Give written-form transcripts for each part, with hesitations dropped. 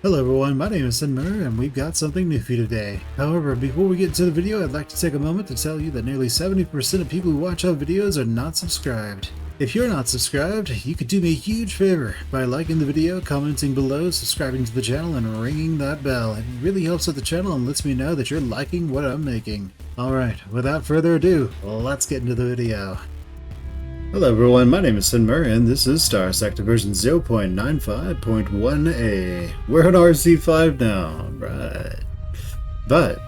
Hello everyone, my name is Muir and we've got something new for you today. However, before we get into the video, I'd like to take a moment to tell you that nearly 70% of people who watch our videos are not subscribed. If you're not subscribed, you could do me a huge favor by liking the video, commenting below, subscribing to the channel, and ringing that bell. It really helps with the channel and lets me know that you're liking what I'm making. Alright, without further ado, let's get into the video. Hello everyone, my name is Muir and this is Starsector version 0.95.1a. We're on RC5 now, right. But,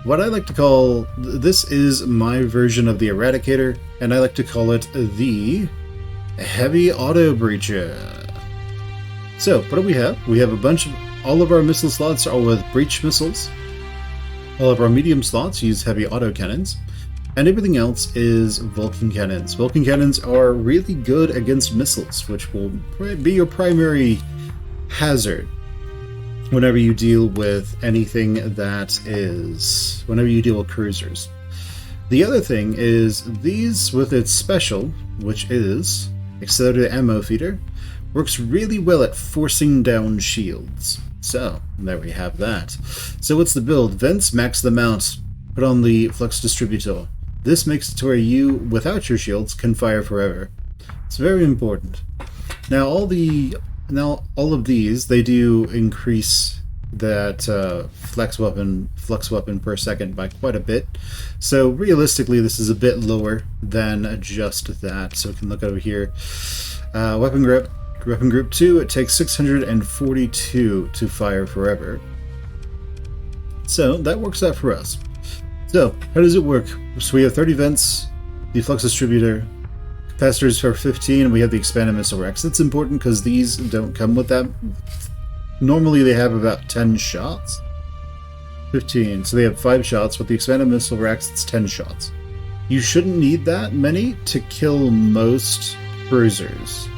what I like to call, this is my version of the ERADICATOR, and I like to call it the Heavy AUTOBREACH. So, what do we have? We have a bunch of, all of our missile slots are with breach missiles. All of our medium slots use heavy autocannons. And everything else is Vulcan cannons. Vulcan cannons are really good against missiles, which will be your primary hazard whenever you deal with anything that is... whenever you deal with cruisers. The other thing is, these with its special, which is Accelerated Ammo Feeder, works really well at forcing down shields. So, there we have that. So what's the build? Vents, max the mount, put on the flux distributor. This makes it to where you, without your shields, can fire forever. It's very important. Now all of these, they do increase that flux weapon per second by quite a bit. So realistically, this is a bit lower than just that. So we can look over here. Weapon group 2, it takes 642 to fire forever. So that works out for us. So, how does it work? So we have 30 vents, the flux distributor, capacitors for 15, and we have the expanded missile racks. It's important because these don't come with that. Normally they have about 10 shots. 15, so they have 5 shots. With the expanded missile racks, it's 10 shots. You shouldn't need that many to kill most cruisers.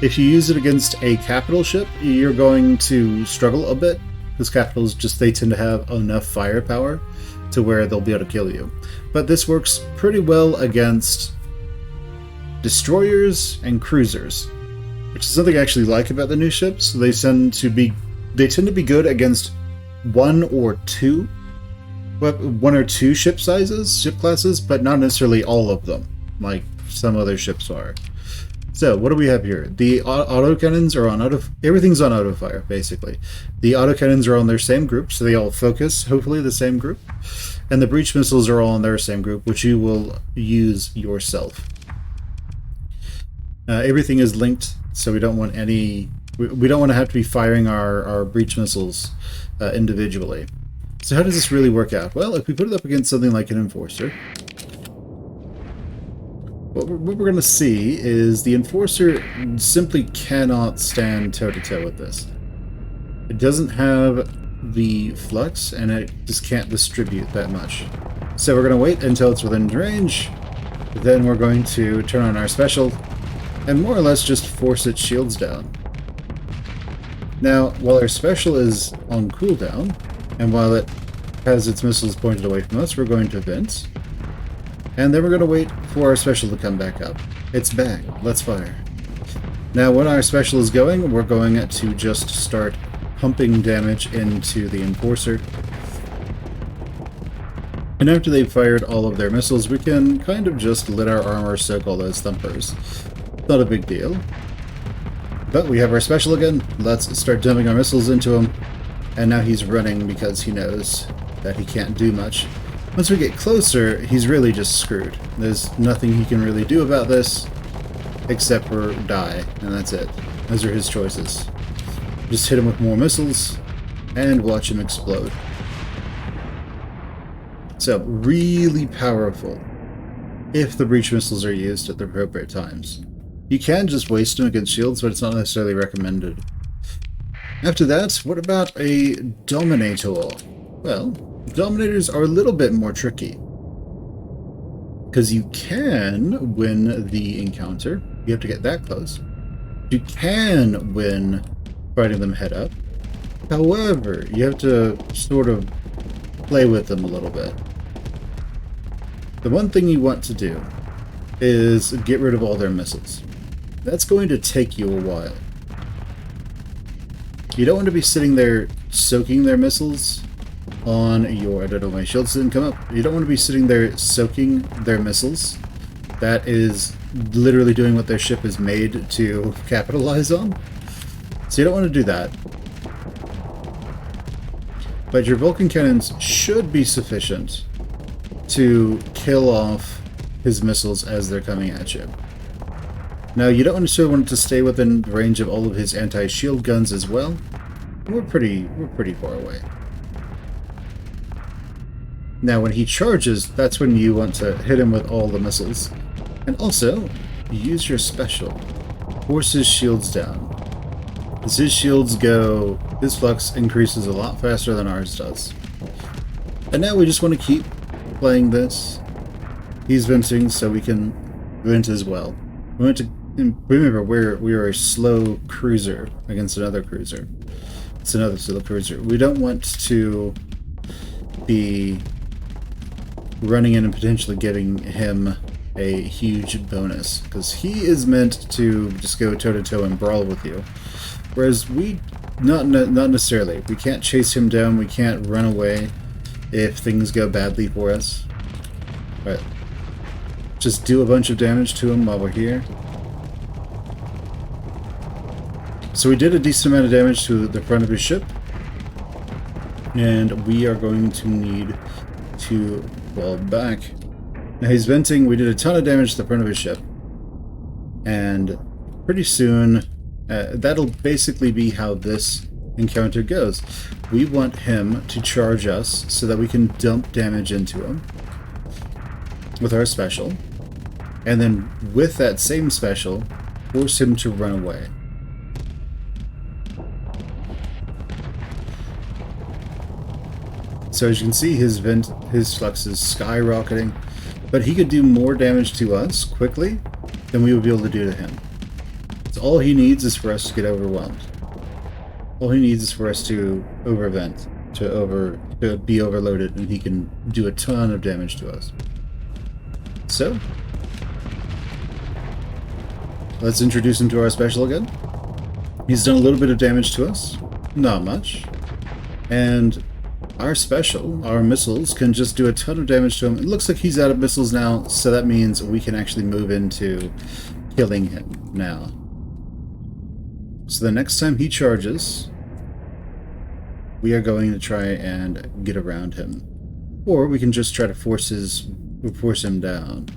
If you use it against a capital ship, you're going to struggle a bit, because capitals they tend to have enough firepower to where they'll be able to kill you. But this works pretty well against destroyers and cruisers, which is something I actually like about the new ships. They tend to be good against one or two ship classes, but not necessarily all of them, like some other ships are. So, what do we have here? The autocannons are on everything's on autofire, basically. The autocannons are on their same group, so they all focus, hopefully, the same group. And the breach missiles are all on their same group, which you will use yourself. Everything is linked, so we don't want any... We don't want to have to be firing our breach missiles individually. So how does this really work out? Well, if we put it up against something like an Enforcer... What we're going to see is the Enforcer simply cannot stand toe-to-toe with this. It doesn't have the flux, and it just can't distribute that much. So we're going to wait until it's within range, then we're going to turn on our special, and more or less just force its shields down. Now, while our special is on cooldown, and while it has its missiles pointed away from us, we're going to vent. And then we're going to wait for our special to come back up. It's back. Let's fire. Now, when our special is going, we're going to just start pumping damage into the Enforcer. And after they've fired all of their missiles, we can kind of just let our armor soak all those thumpers. Not a big deal. But we have our special again. Let's start dumping our missiles into him. And now he's running because he knows that he can't do much. Once we get closer, he's really just screwed. There's nothing he can really do about this, except for die, and that's it. Those are his choices. Just hit him with more missiles, and watch him explode. So, really powerful, if the breach missiles are used at the appropriate times. You can just waste them against shields, but it's not necessarily recommended. After that, what about a Dominator? Well, Dominators are a little bit more tricky, because you can win the encounter. You have to get that close. You can win fighting them head up. However, you have to sort of play with them a little bit. The one thing you want to do is get rid of all their missiles. That's going to take you a while. You don't want to be sitting there soaking their missiles on your... I don't know, my shields didn't come up. You don't want to be sitting there soaking their missiles. That is literally doing what their ship is made to capitalize on. So you don't want to do that. But your Vulcan cannons should be sufficient to kill off his missiles as they're coming at you. Now, you don't necessarily want it to stay within range of all of his anti-shield guns as well. We're pretty far away. Now, when he charges, that's when you want to hit him with all the missiles. And also, use your special. Force his shields down. As his shields go, his flux increases a lot faster than ours does. And now we just want to keep playing this. He's venting, so we can vent as well. We want to remember we are a slow cruiser against another cruiser. It's another slow cruiser. We don't want to be running in and potentially giving him a huge bonus, because he is meant to just go toe-to-toe and brawl with you. Whereas we, not necessarily. We can't chase him down, we can't run away if things go badly for us. But just do a bunch of damage to him while we're here. So we did a decent amount of damage to the front of his ship, and we are going to need to fall back. Now he's venting, we did a ton of damage to the front of his ship, and pretty soon that'll basically be how this encounter goes. We want him to charge us so that we can dump damage into him with our special, and then with that same special, force him to run away. So as you can see, his flux is skyrocketing, but he could do more damage to us quickly than we would be able to do to him. So all he needs is for us to get overwhelmed. All he needs is for us to overvent, to be overloaded, and he can do a ton of damage to us. So let's introduce him to our special again. He's done a little bit of damage to us, not much, and our special, our missiles, can just do a ton of damage to him. It looks like he's out of missiles now, so that means we can actually move into killing him now. So the next time he charges, we are going to try and get around him. Or we can just try to force him down.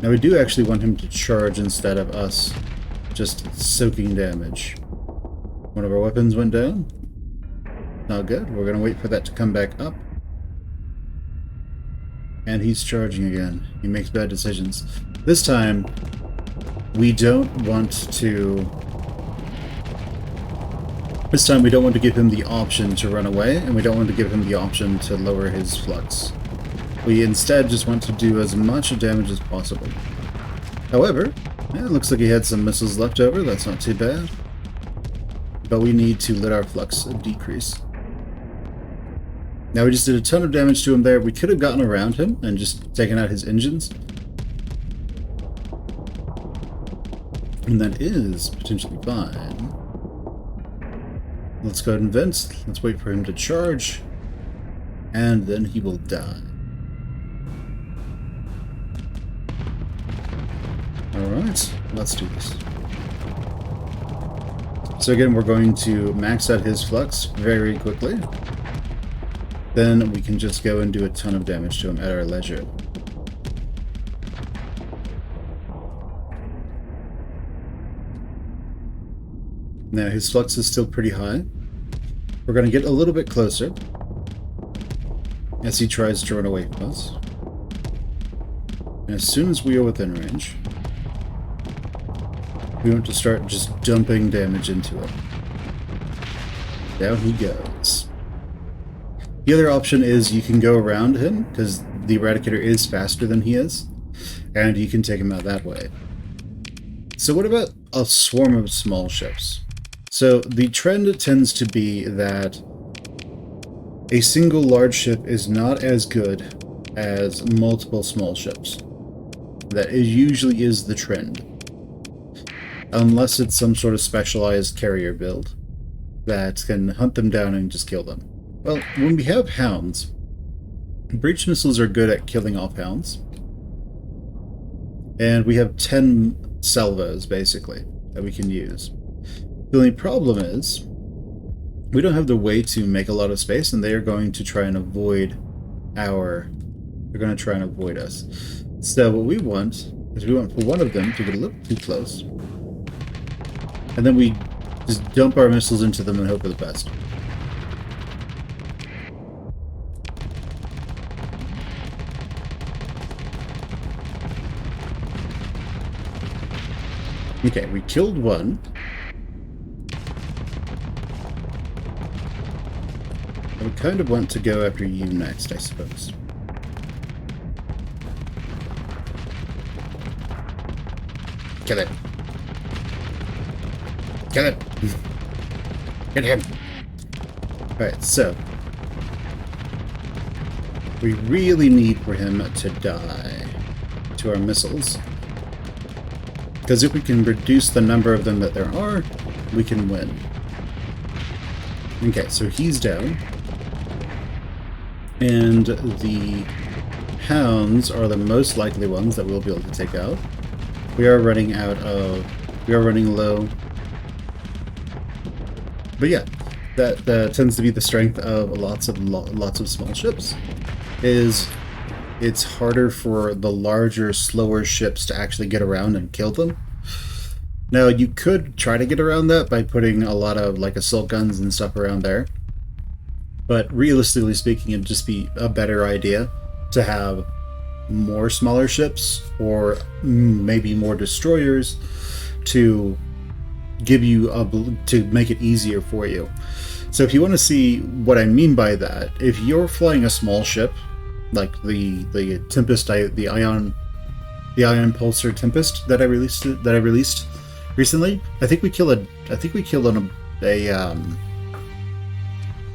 Now we do actually want him to charge instead of us just soaking damage. One of our weapons went down. Not good. We're going to wait for that to come back up. And he's charging again. He makes bad decisions. This time, we don't want to... This time we don't want to give him the option to run away, and we don't want to give him the option to lower his flux. We instead just want to do as much damage as possible. However, it looks like he had some missiles left over. That's not too bad. But we need to let our flux decrease. Now we just did a ton of damage to him there. We could have gotten around him and just taken out his engines. And that is potentially fine. Let's go ahead and vent. Let's wait for him to charge. And then he will die. Alright, let's do this. So again, we're going to max out his flux very quickly. Then we can just go and do a ton of damage to him at our leisure. Now his flux is still pretty high. We're going to get a little bit closer as he tries to run away from us. And as soon as we are within range, we want to start just dumping damage into him. Down he goes. The other option is you can go around him, because the Eradicator is faster than he is, and you can take him out that way. So what about a swarm of small ships? So the trend tends to be that a single large ship is not as good as multiple small ships. That usually is the trend. unless it's some sort of specialized carrier build that can hunt them down and just kill them. Well, when we have hounds, breach missiles are good at killing off hounds. And we have 10 salvos, basically, that we can use. The only problem is, we don't have the way to make a lot of space, and they are going to try and avoid they're going to try and avoid us. So what we want is we want for one of them to get a little too close. And then we just dump our missiles into them and hope for the best. Okay, we killed one. I would kind of want to go after you next, I suppose. Kill it. Kill it. Get him. Alright, so we really need for him to die to our missiles. Because if we can reduce the number of them that there are, we can win. Okay, so he's down. And the hounds are the most likely ones that we'll be able to take out. We are running low. But yeah, that tends to be the strength of lots of small ships. It's harder for the larger, slower ships to actually get around and kill them. Now, you could try to get around that by putting a lot of like assault guns and stuff around there. But realistically speaking, it'd just be a better idea to have more smaller ships or maybe more destroyers to give you to make it easier for you. So if you want to see what I mean by that, if you're flying a small ship like the Tempest, the Ion Pulsar Tempest that I released recently, I think we killed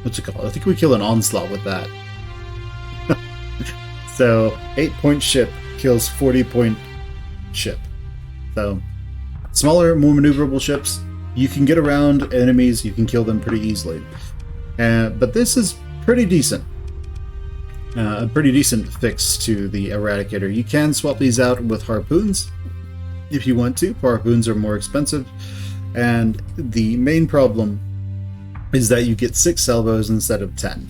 what's it called? I think we killed an Onslaught with that. So 8-point ship kills 40-point ship. So smaller, more maneuverable ships, you can get around enemies, you can kill them pretty easily. But this is pretty decent. A pretty decent fix to the Eradicator. You can swap these out with harpoons if you want to. Harpoons are more expensive. And the main problem is that you get 6 salvos instead of 10.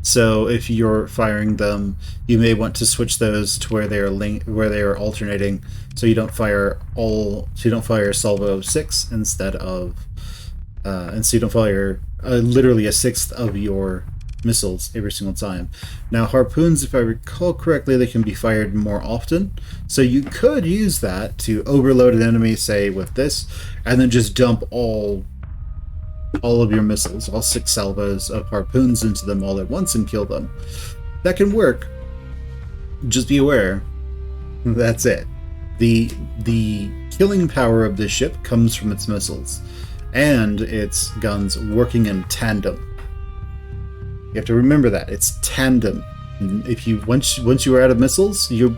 So if you're firing them, you may want to switch those to where they are alternating, so you don't fire salvo 6 instead of, and so you don't fire literally a sixth of your missiles every single time. Now harpoons, if I recall correctly, they can be fired more often, so you could use that to overload an enemy, say with this, and then just dump all of your missiles, all 6 salvos of harpoons into them all at once and kill them. That can work. Just be aware. That's it. The killing power of this ship comes from its missiles and its guns working in tandem. You have to remember that it's tandem. If you once you are out of missiles, you're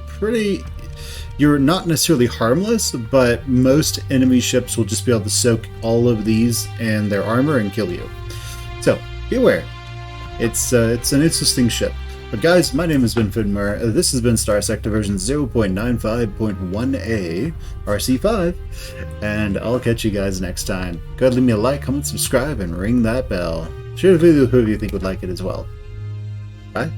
not necessarily harmless, but most enemy ships will just be able to soak all of these in their armor and kill you. So, be aware. It's an interesting ship. But guys, my name has been Muir. This has been Starsector version 0.95.1a RC5, and I'll catch you guys next time. Go ahead, leave me a like, comment, subscribe, and ring that bell. Share the video with whoever you think would like it as well. Bye.